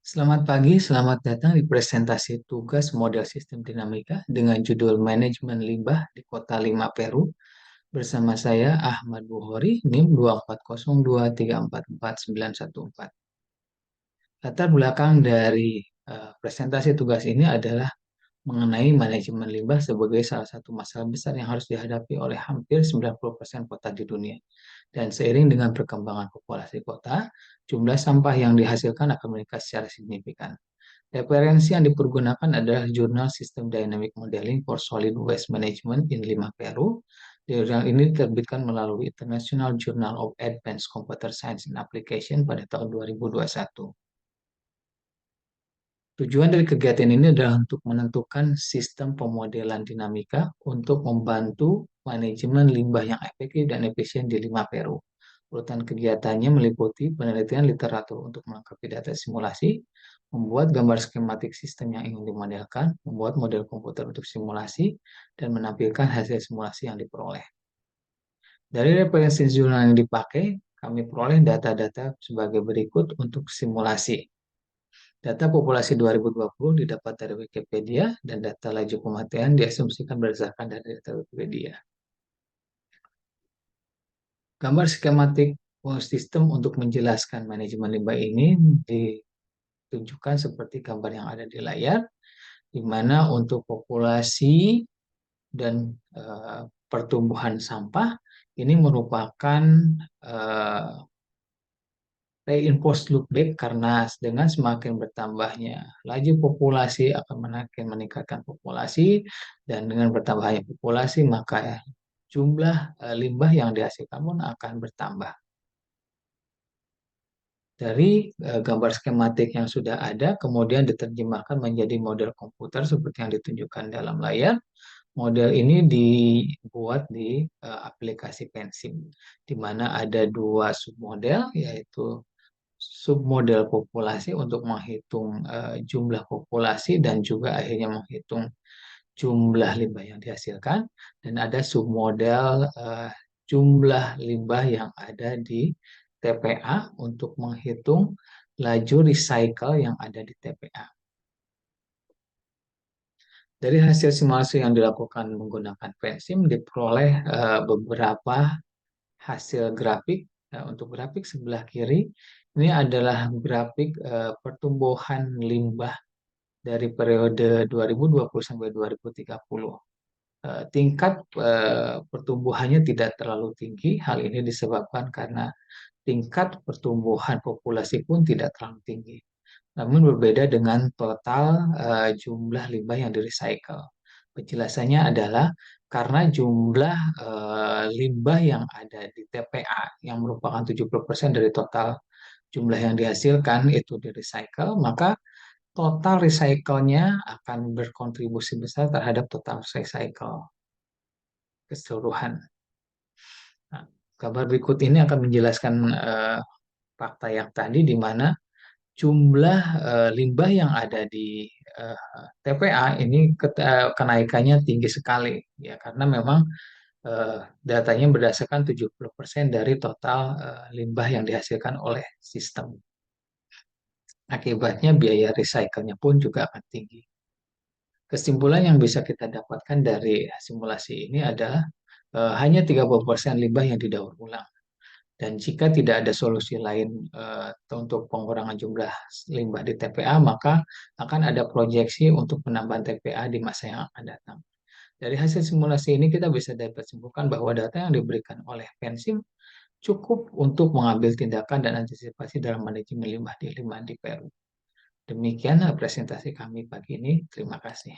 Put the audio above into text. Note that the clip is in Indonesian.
Selamat pagi, selamat datang di presentasi tugas model sistem dinamika dengan judul Manajemen Limbah di Kota Lima, Peru. Bersama saya Ahmad Buhori, NIM 24023449114. Latar belakang dari presentasi tugas ini adalah mengenai manajemen limbah sebagai salah satu masalah besar yang harus dihadapi oleh hampir 90% kota di dunia. Dan seiring dengan perkembangan populasi kota, jumlah sampah yang dihasilkan akan meningkat secara signifikan. Referensi yang dipergunakan adalah Jurnal System Dynamic Modeling for Solid Waste Management in Lima, Peru. Jurnal ini diterbitkan melalui International Journal of Advanced Computer Science and Application pada tahun 2021. Tujuan dari kegiatan ini adalah untuk menentukan sistem pemodelan dinamika untuk membantu manajemen limbah yang efektif dan efisien di Lima, Peru. Urutan kegiatannya meliputi penelitian literatur untuk melengkapi data simulasi, membuat gambar skematik sistem yang ingin dimodelkan, membuat model komputer untuk simulasi, dan menampilkan hasil simulasi yang diperoleh. Dari referensi jurnal yang dipakai, kami peroleh data-data sebagai berikut untuk simulasi. Data populasi 2020 didapat dari Wikipedia dan data laju kematian diasumsikan berdasarkan dari data Wikipedia. Gambar skematik sistem untuk menjelaskan manajemen limbah ini ditunjukkan seperti gambar yang ada di layar, di mana untuk populasi dan pertumbuhan sampah ini merupakan uh, reinforced loop back karena dengan semakin bertambahnya laju populasi akan semakin meningkatkan populasi dan dengan bertambahnya populasi maka jumlah limbah yang dihasilkan pun akan bertambah. Dari gambar skematik yang sudah ada kemudian diterjemahkan menjadi model komputer seperti yang ditunjukkan dalam layar. Model ini dibuat di aplikasi Pensim, di mana ada dua submodel, yaitu submodel populasi untuk menghitung jumlah populasi dan juga akhirnya menghitung jumlah limbah yang dihasilkan, dan ada submodel jumlah limbah yang ada di TPA untuk menghitung laju recycle yang ada di TPA. Dari hasil simulasi yang dilakukan menggunakan Pensim diperoleh beberapa hasil grafik. Nah, untuk grafik sebelah kiri ini adalah grafik pertumbuhan limbah dari periode 2020 sampai 2030. Tingkat pertumbuhannya tidak terlalu tinggi. Hal ini disebabkan karena tingkat pertumbuhan populasi pun tidak terlalu tinggi. Namun berbeda dengan total jumlah limbah yang di-recycle. Penjelasannya adalah karena jumlah limbah yang ada di TPA yang merupakan 70% dari total jumlah yang dihasilkan itu di-recycle, maka total recycle-nya akan berkontribusi besar terhadap total recycle keseluruhan. Nah, gambar berikut ini akan menjelaskan fakta yang tadi di mana jumlah limbah yang ada di TPA ini kenaikannya tinggi sekali ya karena memang datanya berdasarkan 70% dari total limbah yang dihasilkan oleh sistem. Akibatnya biaya recycle-nya pun juga akan tinggi. Kesimpulan yang bisa kita dapatkan dari simulasi ini adalah hanya 30% limbah yang didaur ulang. Dan jika tidak ada solusi lain untuk pengurangan jumlah limbah di TPA, maka akan ada proyeksi untuk penambahan TPA di masa yang akan datang. Dari hasil simulasi ini kita bisa dapat simpulkan bahwa data yang diberikan oleh Pensim cukup untuk mengambil tindakan dan antisipasi dalam manajemen limbah di Peru. Demikian presentasi kami pagi ini. Terima kasih.